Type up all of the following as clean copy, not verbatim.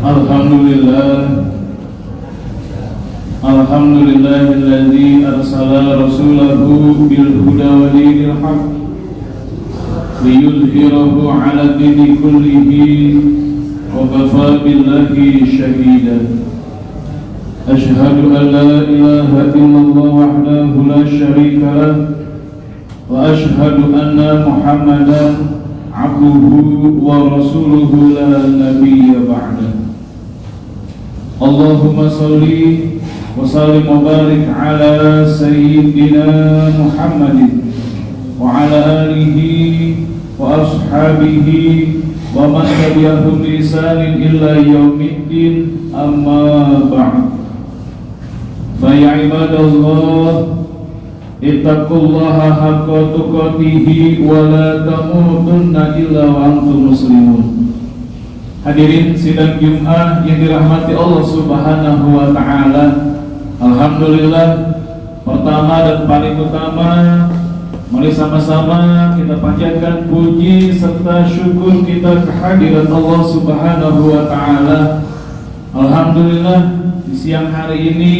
Alhamdulillahilladzi arsala rasulahu bil huda wa dinil haq liyudhhirahu 'ala dini kullihi wa kafa billahi shahida. Ashhadu an la ilaha illallah wahdahu la syarika lah wa ashhadu anna Muhammadan 'abduhu wa rasuluhu la nabiyya ba'da. Allahumma salli wa sallim wa barik ala sayyidina Muhammadin wa ala alihi wa ashabihi wa man tabi'ahum bi ihsanin illa yaumiddin, amma ba'd. Fa ya ibadallah, ittaqullaha haqqa tuqatih wa la tamutunna illa wa antum muslimun. Hadirin sidang Jumat yang dirahmati Allah Subhanahu wa taala. Alhamdulillah, pertama dan paling utama, mari sama-sama kita panjatkan puji serta syukur kita kehadirat Allah Subhanahu wa taala. Alhamdulillah, di siang hari ini,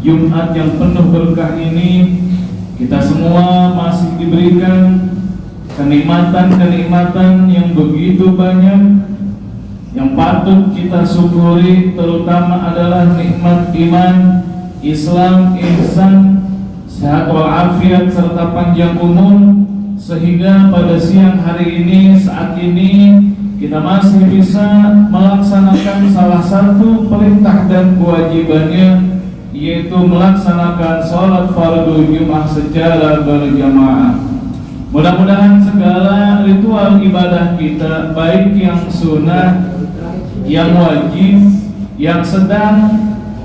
Jumat yang penuh berkah ini, kita semua masih diberikan kenikmatan-kenikmatan yang begitu banyak yang patut kita syukuri, terutama adalah nikmat iman, Islam, ihsan, sehat walafiat serta panjang umur, sehingga pada siang hari ini, saat ini kita masih bisa melaksanakan salah satu perintah dan kewajibannya, yaitu melaksanakan sholat fardu Jumat secara berjamaah. Mudah-mudahan segala ritual ibadah kita, baik yang sunnah, yang wajib, yang sedang,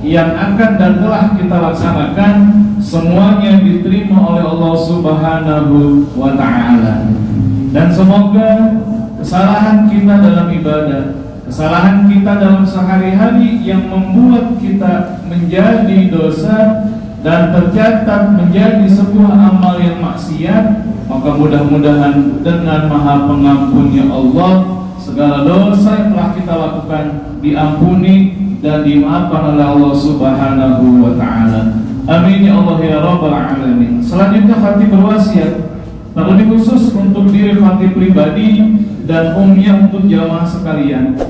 yang akan dan telah kita laksanakan, semuanya diterima oleh Allah Subhanahu wa ta'ala. Dan semoga kesalahan kita dalam ibadah, kesalahan kita dalam sehari-hari yang membuat kita menjadi dosa dan tercatat menjadi sebuah amal yang maksiat, maka mudah-mudahan dengan Maha Pengampunnya Allah, segala dosa yang telah kita lakukan diampuni dan dimaafkan oleh Allah Subhanahu wa ta'ala. Amin ya Allah ya Rabbal Alamin. Selanjutnya Fatih berwasiat, terlebih khusus untuk diri Fatih pribadi dan umumnya untuk jamaah sekalian.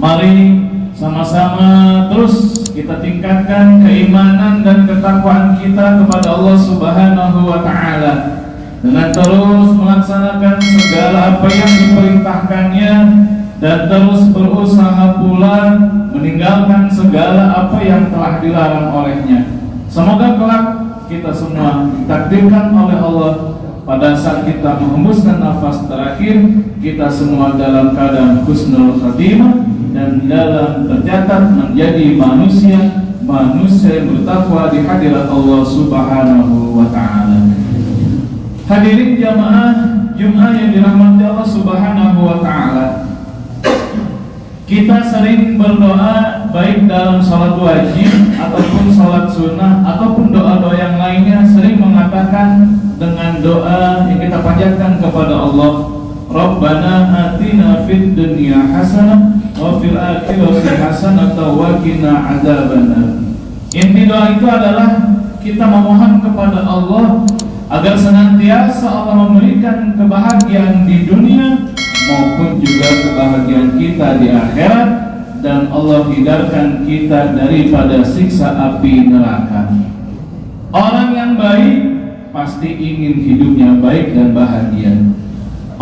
Mari sama-sama terus kita tingkatkan keimanan dan ketakwaan kita kepada Allah Subhanahu wa ta'ala dengan terus melaksanakan segala apa yang diperintahkannya dan terus berusaha pula meninggalkan segala apa yang telah dilarang olehnya. Semoga kelak kita semua ditakdirkan oleh Allah pada saat kita menghembuskan nafas terakhir, kita semua dalam keadaan husnul khatimah dan dalam tercatat menjadi manusia yang bertakwa di hadirat Allah Subhanahu wa ta'ala. Hadirin jamaah Jumat yang dirahmati Allah Subhanahu wa ta'ala, kita sering berdoa baik dalam salat wajib ataupun salat sunnah ataupun doa-doa yang lainnya, sering mengatakan dengan doa yang kita panjatkan kepada Allah, Rabbana atina fid dunya hasanah wa fil akhirati hasanah wa qina adzabannar. Inti doa itu adalah kita memohon kepada Allah agar senantiasa Allah memberikan kebahagiaan di dunia maupun juga kebahagiaan kita di akhirat, dan Allah hindarkan kita daripada siksa api neraka. Orang yang baik pasti ingin hidupnya baik dan bahagia.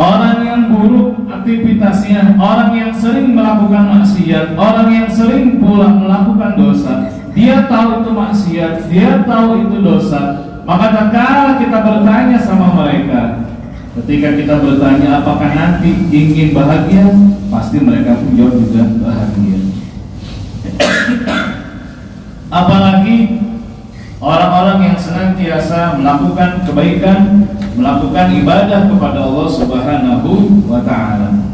Orang yang buruk aktivitasnya, orang yang sering melakukan maksiat, orang yang sering pula melakukan dosa, dia tahu itu maksiat, dia tahu itu dosa. Maka tatkala kita bertanya sama mereka, ketika kita bertanya apakah nanti ingin bahagia, pasti mereka pun jawab juga bahagia. Apalagi orang-orang yang senantiasa melakukan kebaikan, melakukan ibadah kepada Allah Subhanahu wa ta'ala.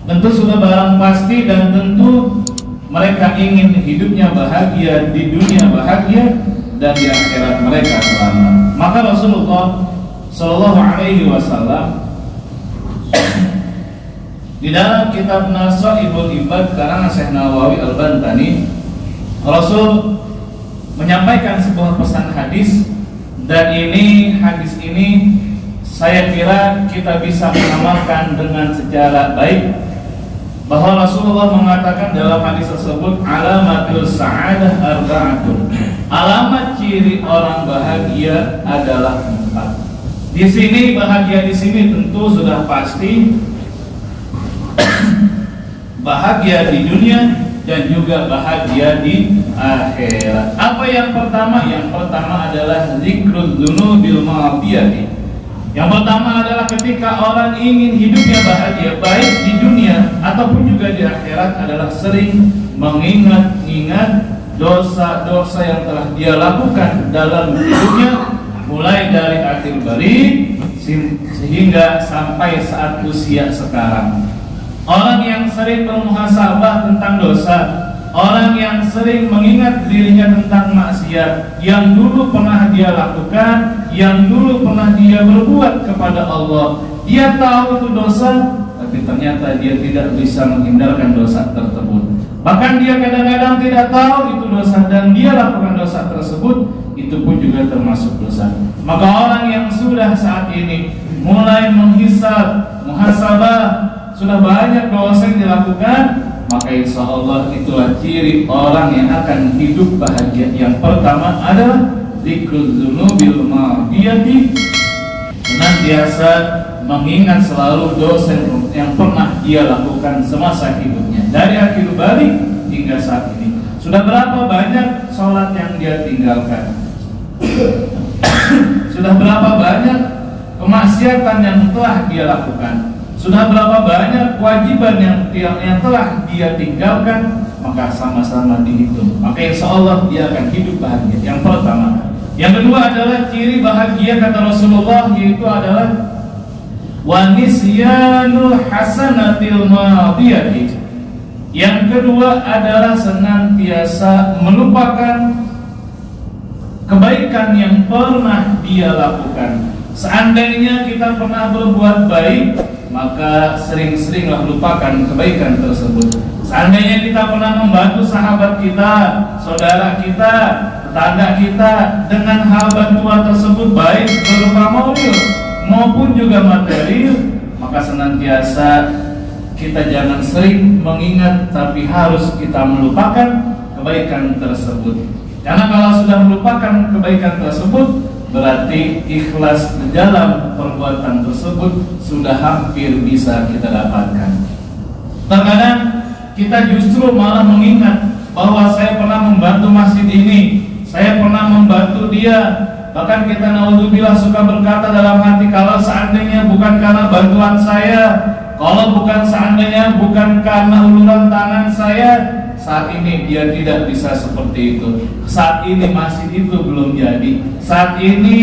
Tentu sudah barang pasti dan tentu mereka ingin hidupnya bahagia di dunia, bahagia dan di akhirat mereka selamat. Maka Rasulullah Shallallahu Alaihi Wasallam Di dalam kitab Nasaihul Ibad karangan Syekh Nawawi Al-Bantani, Rasul menyampaikan sebuah pesan hadis, dan hadis ini saya kira kita bisa mengamalkan dengan secara baik, bahwa Rasulullah mengatakan dalam hadis tersebut, alamatul sa'adah arba'atun, alamat ciri orang bahagia adalah 4. Di sini bahagia di sini tentu sudah pasti bahagia di dunia dan juga bahagia di akhirat. Apa yang pertama? Yang pertama adalah zikrul dzunubil madiyati. Yang pertama adalah ketika orang ingin hidupnya bahagia, baik di dunia ataupun juga di akhirat, adalah sering mengingat-ingat dosa-dosa yang telah dia lakukan dalam hidupnya, mulai dari akhir balik sehingga sampai saat usia sekarang. Orang yang sering bermuhasabah tentang dosa, orang yang sering mengingat dirinya tentang maksiat yang dulu pernah dia lakukan, yang dulu pernah dia berbuat kepada Allah. Dia tahu itu dosa, tapi ternyata dia tidak bisa menghindarkan dosa tersebut. Bahkan dia kadang-kadang tidak tahu itu dosa dan dia lakukan dosa tersebut, itu pun juga termasuk dosa. Maka orang yang sudah saat ini mulai menghisab, muhasabah, sudah banyak dosa yang dilakukan, maka insya Allah itulah ciri orang yang akan hidup bahagia. Yang pertama adalah zikrul dzunubil madiyati, senantiasa mengingat selalu dosa yang pernah dia lakukan semasa hidupnya, dari akhir balik hingga saat ini. Sudah berapa banyak sholat yang dia tinggalkan? Sudah berapa banyak kemaksiatan yang telah dia lakukan? Sudah berapa banyak kewajiban yang telah dia tinggalkan? Maka sama-sama dihitung. Maka insya Allah dia akan hidup bahagia. Yang pertama. Yang kedua adalah ciri bahagia kata Rasulullah, yaitu adalah wa nisyanul hasanatil madiyati. Yang kedua adalah senantiasa melupakan kebaikan yang pernah dia lakukan. Seandainya kita pernah berbuat baik, maka sering-seringlah lupakan kebaikan tersebut. Seandainya kita pernah membantu sahabat kita, saudara kita, tetangga kita dengan hal bantuan tersebut, baik berupa moral maupun juga material, maka senantiasa kita jangan sering mengingat, tapi harus kita melupakan kebaikan tersebut. Karena kalau sudah melupakan kebaikan tersebut, berarti ikhlas dalam perbuatan tersebut sudah hampir bisa kita dapatkan. Terkadang kita justru malah mengingat bahwa saya pernah membantu masjid ini, saya pernah membantu dia. Bahkan kita naudzubillah suka berkata dalam hati, kalau seandainya bukan karena bantuan saya, kalau bukan seandainya bukan karena uluran tangan saya, saat ini dia tidak bisa seperti itu. Saat ini masjid itu belum jadi. Saat ini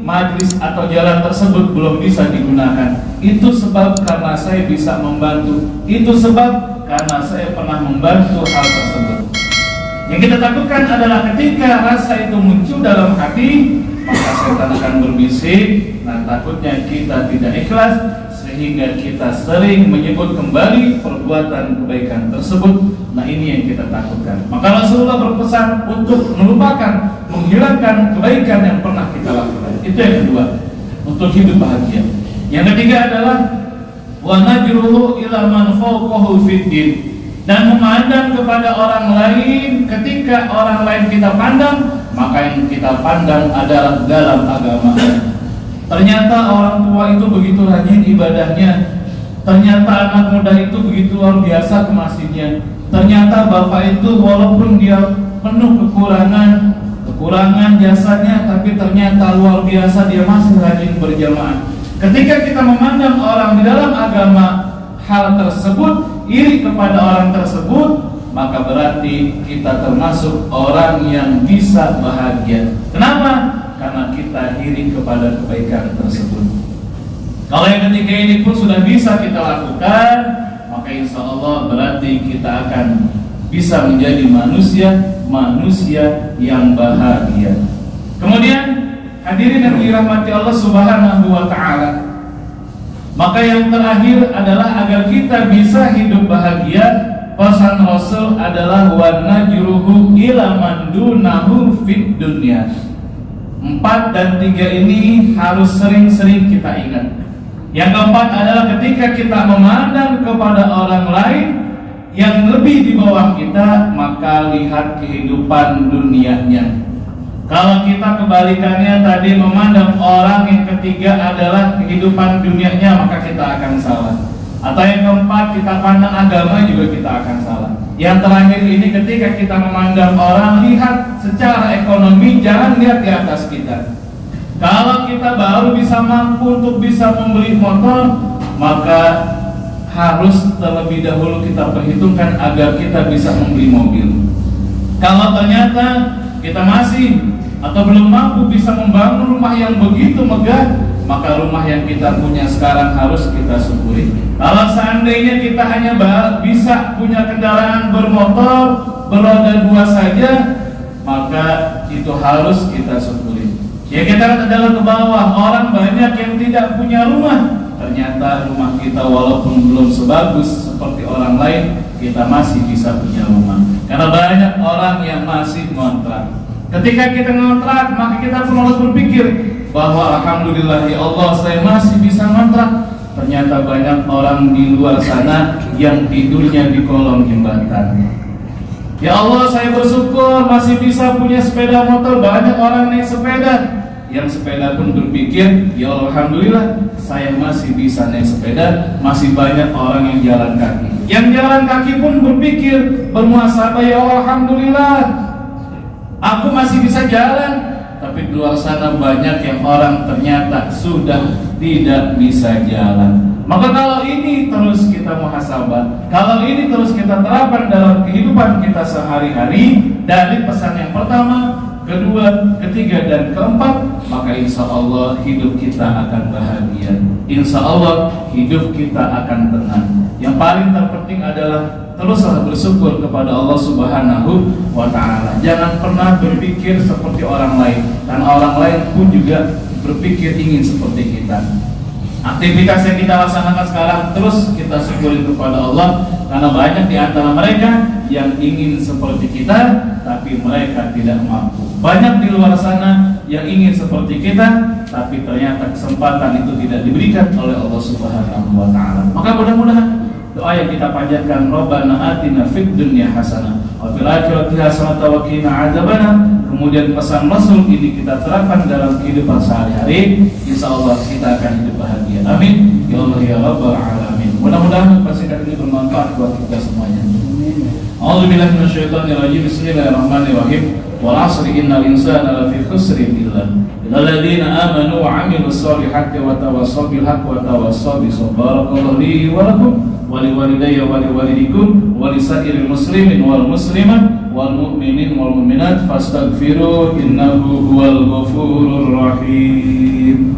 majlis atau jalan tersebut belum bisa digunakan. Itu sebab karena saya bisa membantu. Itu sebab karena saya pernah membantu hal tersebut. Yang kita takutkan adalah ketika rasa itu muncul dalam hati, maka setan akan berbisik. Nah, takutnya kita tidak ikhlas, sehingga kita sering menyebut kembali perbuatan kebaikan tersebut. Nah, ini yang kita takutkan. Maka Rasulullah berpesan untuk melupakan, menghilangkan kebaikan yang pernah kita lakukan. Itu yang kedua, untuk hidup bahagia. Yang ketiga adalah wa najruhu ila man fawqahu fid din, dan memandang kepada orang lain. Ketika orang lain kita pandang, maka yang kita pandang adalah dalam agama. Ternyata orang tua itu begitu rajin ibadahnya. Ternyata anak muda itu begitu luar biasa ke masjidnya. Ternyata bapak itu walaupun dia penuh kekurangan jasanya, tapi ternyata luar biasa dia masih rajin berjamaah. Ketika kita memandang orang di dalam agama hal tersebut, iri kepada orang tersebut, maka berarti kita termasuk orang yang bisa bahagia. Kenapa? Karena kita iri kepada kebaikan tersebut. Kalau yang ketiga ini pun sudah bisa kita lakukan, maka insya Allah berarti kita akan bisa menjadi manusia yang bahagia. Kemudian hadirin yang dirahmati Allah Subhanahu wa ta'ala, Maka yang terakhir adalah agar kita bisa hidup bahagia, pesan Rasul adalah wa najruhu ila man dunahu fid dunya. 4 dan 3 ini harus sering-sering kita ingat. Yang keempat adalah ketika kita memandang kepada orang lain yang lebih di bawah kita, maka lihat kehidupan dunianya. Kalau kita kebalikannya tadi memandang orang yang ketiga adalah kehidupan dunianya, maka kita akan salah. Atau yang keempat, kita pandang agama juga kita akan salah. Yang terakhir ini ketika kita memandang orang, lihat secara ekonomi, jangan lihat di atas kita. Kalau kita baru bisa mampu untuk bisa membeli motor, maka harus terlebih dahulu kita perhitungkan agar kita bisa membeli mobil. Kalau ternyata kita masih atau belum mampu bisa membangun rumah yang begitu megah, maka rumah yang kita punya sekarang harus kita syukuri. Kalau seandainya kita hanya bisa punya kendaraan bermotor beroda 2 saja, maka itu harus kita syukuri. Ya, kita adalah ke bawah, orang banyak yang tidak punya rumah. Ternyata rumah kita walaupun belum sebagus seperti orang lain, kita masih bisa punya rumah. Karena banyak orang yang masih ngontrak. Ketika kita ngontrak, maka kita pun harus berpikir bahwa alhamdulillah ya Allah, saya masih bisa ngontrak. Ternyata banyak orang di luar sana yang tidurnya di kolong jembatan. Ya Allah, saya bersyukur masih bisa punya sepeda motor. Banyak orang naik sepeda. Yang sepeda pun berpikir, ya Allah, alhamdulillah saya masih bisa naik sepeda. Masih banyak orang yang jalan kaki. Yang jalan kaki pun berpikir, bermuhasabah, ya Allah, alhamdulillah aku masih bisa jalan. Tapi di luar sana banyak yang orang ternyata sudah tidak bisa jalan. Maka kalau ini terus kita muhasabah, kalau ini terus kita terapkan dalam kehidupan kita sehari-hari, dari pesan yang pertama, kedua, ketiga, dan keempat, maka insya Allah hidup kita akan bahagia. Insya Allah hidup kita akan tenang. Yang paling terpenting adalah teruslah bersyukur kepada Allah Subhanahu wa Ta'ala. Jangan pernah berpikir seperti orang lain, karena orang lain pun juga berpikir ingin seperti kita. Aktivitas yang kita laksanakan sekarang terus kita syukuri kepada Allah, karena banyak di antara mereka yang ingin seperti kita tapi mereka tidak mampu. Banyak di luar sana yang ingin seperti kita tapi ternyata kesempatan itu tidak diberikan oleh Allah Subhanahu wa Ta'ala. Maka mudah-mudahan doa yang kita panjatkan, Rabbana atina fid dunya hasanah wa fil akhirati hasanah wa qina adzabannar. Kemudian pesan Rasul ini kita terapkan dalam kehidupan sehari-hari, insyaallah kita akan hidup bahagia. Amin ya Allah ya rabbal alamin. Mudah-mudahan persiapan ini bermanfaat buat kita semuanya. A'udzubillahi minasyaitonir rajim. Bismillahirrahmanirrahim. Wal 'asri innal insana lafi khusrin illa alladziina aamanu wa 'amilus shaalihati wa tawassaw bil haqqi wa tawassaw bis sabr. Barakallahu li wa lakum wa liwalidayya wa liwalidikum wa lisairil muslimin wal muslimat wal mu'minin wal mu'minat fastaghfiru innahu huwal ghafurur rahim.